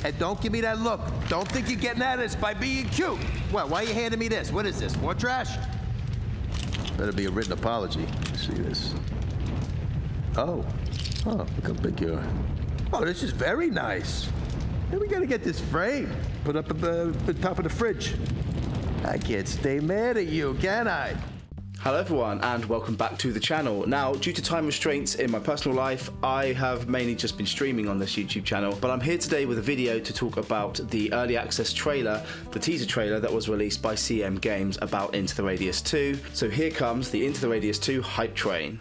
And don't give me that look. Don't think you're getting at us by being cute. Well, why are you handing me this? What is this, more trash? Better be a written apology. Let's see this. Oh, look how big you are. Oh, this is very nice. Hey, we gotta get this framed. Put up at the top of the fridge. I can't stay mad at you, can I? Hello everyone and welcome back to the channel. Now, due to time restraints in my personal life, I have mainly just been streaming on this YouTube channel, but I'm here today with a video to talk about the early access trailer, the teaser trailer that was released by CM Games about Into the Radius 2. So here comes the Into the Radius 2 hype train.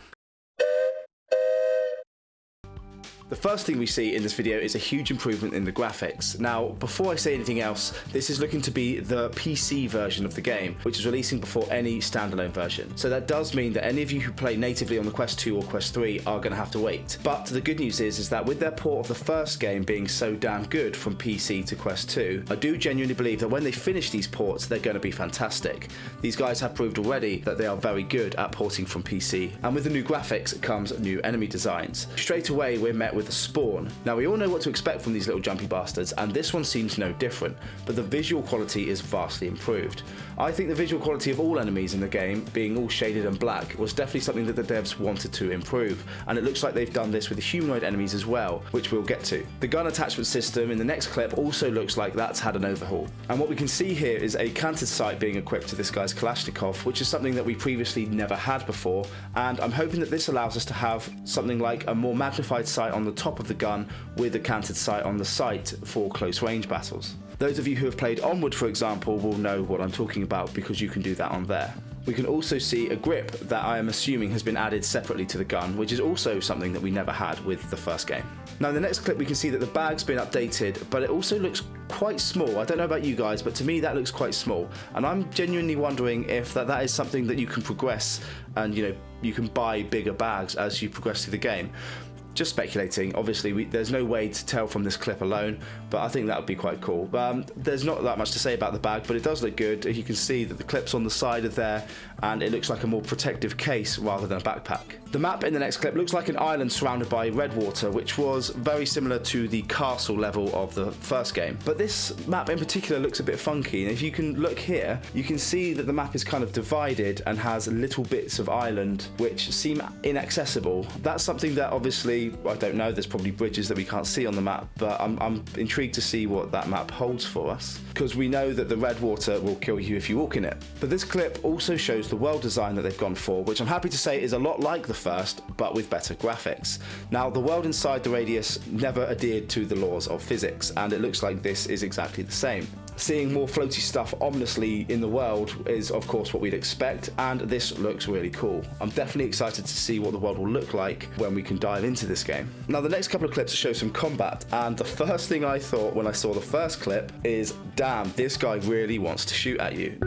The first thing we see in this video is a huge improvement in the graphics. Now, before I say anything else, this is looking to be the PC version of the game, which is releasing before any standalone version. So that does mean that any of you who play natively on the Quest 2 or Quest 3 are going to have to wait. But the good news is that with their port of the first game being so damn good from PC to Quest 2, I do genuinely believe that when they finish these ports, they're going to be fantastic. These guys have proved already that they are very good at porting from PC. And with the new graphics comes new enemy designs. Straight away, we're met with a spawn. Now, we all know what to expect from these little jumpy bastards, and this one seems no different, but the visual quality is vastly improved. I think the visual quality of all enemies in the game, being all shaded and black, was definitely something that the devs wanted to improve, and it looks like they've done this with the humanoid enemies as well, which we'll get to. The gun attachment system in the next clip also looks like that's had an overhaul, and what we can see here is a canted sight being equipped to this guy's Kalashnikov, which is something that we previously never had before, and I'm hoping that this allows us to have something like a more magnified sight on the top of the gun with a canted sight on the sight for close range battles. Those of you who have played Onward, for example, will know what I'm talking about because you can do that on there. We can also see a grip that I am assuming has been added separately to the gun, which is also something that we never had with the first game. Now, in the next clip we can see that the bag's been updated, but it also looks quite small. I don't know about you guys, but to me that looks quite small, and I'm genuinely wondering if that is something that you can progress, and you can buy bigger bags as you progress through the game. Just speculating, obviously there's no way to tell from this clip alone, but I think that would be quite cool. There's not that much to say about the bag, but it does look good. You can see that the clip's on the side of there, and it looks like a more protective case rather than a backpack. The map in the next clip looks like an island surrounded by red water, which was very similar to the castle level of the first game. But this map in particular looks a bit funky, and if you can look here, you can see that the map is kind of divided and has little bits of island which seem inaccessible. That's something that obviously, I don't know, there's probably bridges that we can't see on the map, but I'm intrigued to see what that map holds for us, because we know that the red water will kill you if you walk in it. But this clip also shows the world design that they've gone for, which I'm happy to say is a lot like the first, but with better graphics. Now, the world inside the Radius never adhered to the laws of physics, and it looks like this is exactly the same. Seeing more floaty stuff ominously in the world is of course what we'd expect, and this looks really cool. I'm definitely excited to see what the world will look like when we can dive into this game. Now, the next couple of clips show some combat, and the first thing I thought when I saw the first clip is, damn, this guy really wants to shoot at you.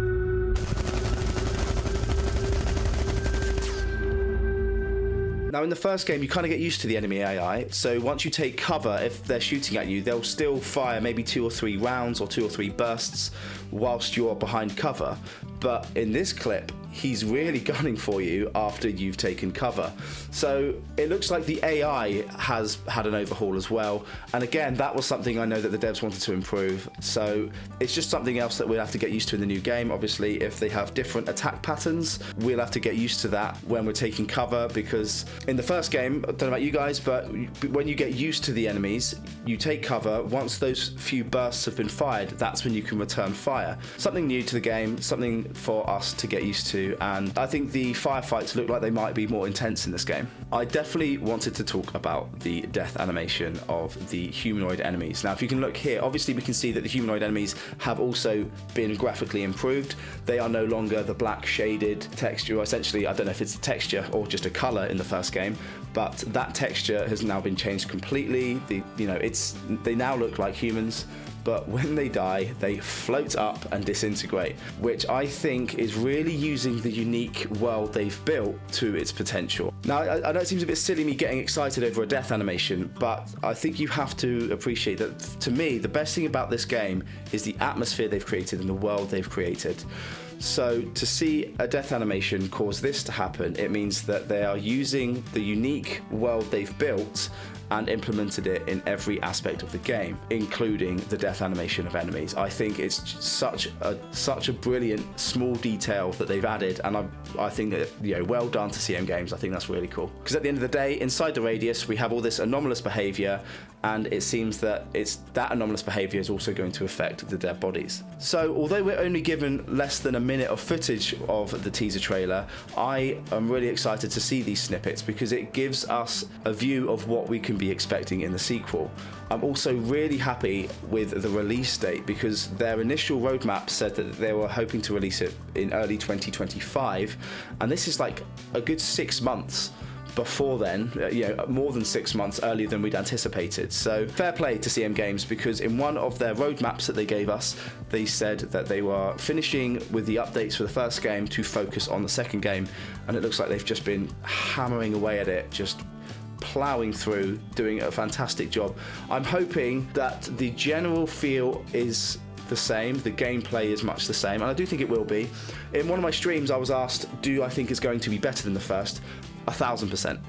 Now, in the first game, you kind of get used to the enemy AI, so once you take cover, if they're shooting at you, they'll still fire maybe 2 or 3 rounds or 2 or 3 bursts whilst you're behind cover. But in this clip, he's really gunning for you after you've taken cover. So it looks like the AI has had an overhaul as well, and again, that was something I know that the devs wanted to improve, so it's just something else that we'll have to get used to in the new game. Obviously, if they have different attack patterns, we'll have to get used to that when we're taking cover, because in the first game, I don't know about you guys, but when you get used to the enemies, you take cover. Once those few bursts have been fired, that's when you can return fire. Something new to the game, something for us to get used to, and I think the firefights look like they might be more intense in this game. I definitely wanted to talk about the death animation of the humanoid enemies. Now, if you can look here, obviously we can see that the humanoid enemies have also been graphically improved. They are no longer the black shaded texture, or essentially, I don't know if it's a texture or just a color in the first game, but that texture has now been changed completely. They now look like humans, but when they die, they float up and disintegrate, which I think is really using the unique world they've built to its potential. Now, I know it seems a bit silly me getting excited over a death animation, but I think you have to appreciate that, to me, the best thing about this game is the atmosphere they've created and the world they've created. So to see a death animation cause this to happen, it means that they are using the unique world they've built and implemented it in every aspect of the game, including the death animation of enemies. I think it's such a brilliant small detail that they've added, and I think that, you know, well done to CM Games. I think that's really cool. Because at the end of the day, inside the radius, we have all this anomalous behavior, and it seems that that anomalous behavior is also going to affect the dead bodies. So although we're only given less than a minute of footage of the teaser trailer, I am really excited to see these snippets because it gives us a view of what we can be expecting in the sequel. I'm also really happy with the release date because their initial roadmap said that they were hoping to release it in early 2025, and this is like a good 6 months before then, you know, more than 6 months earlier than we'd anticipated. So fair play to CM Games, because in one of their roadmaps that they gave us, they said that they were finishing with the updates for the first game to focus on the second game, and it looks like they've just been hammering away at it, just plowing through, doing a fantastic job. I'm hoping that the general feel is the same, the gameplay is much the same, and I do think it will be. In one of my streams I was asked, do I think it's going to be better than the first? 1000%.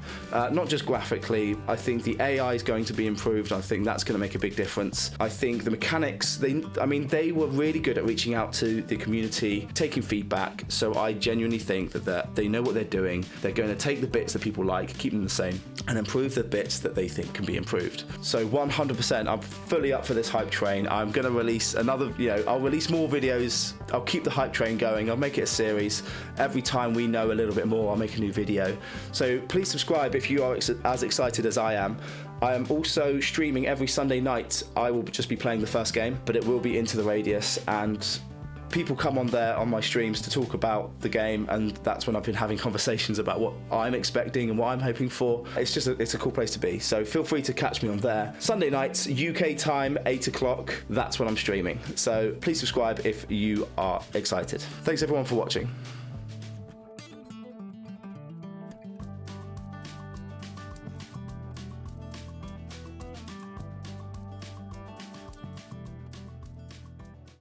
Not just graphically, I think the AI is going to be improved. I think that's going to make a big difference. I think the mechanics, they were really good at reaching out to the community, taking feedback, so I genuinely think that they know what they're doing. They're going to take the bits that people like, keep them the same, and improve the bits that they think can be improved. So 100%, I'm fully up for this hype train. I'm going to release another, I'll release more videos. I'll keep the hype train going. I'll make it a series. Every time we know a little bit more, I'll make a new video. So please subscribe if you are as excited as I am. I am also streaming every Sunday night. I will just be playing the first game, but it will be Into the Radius, and people come on there on my streams to talk about the game, and that's when I've been having conversations about what I'm expecting and what I'm hoping for. It's a cool place to be, so feel free to catch me on there. Sunday nights, UK time, 8 o'clock, that's when I'm streaming. So please subscribe if you are excited. Thanks everyone for watching.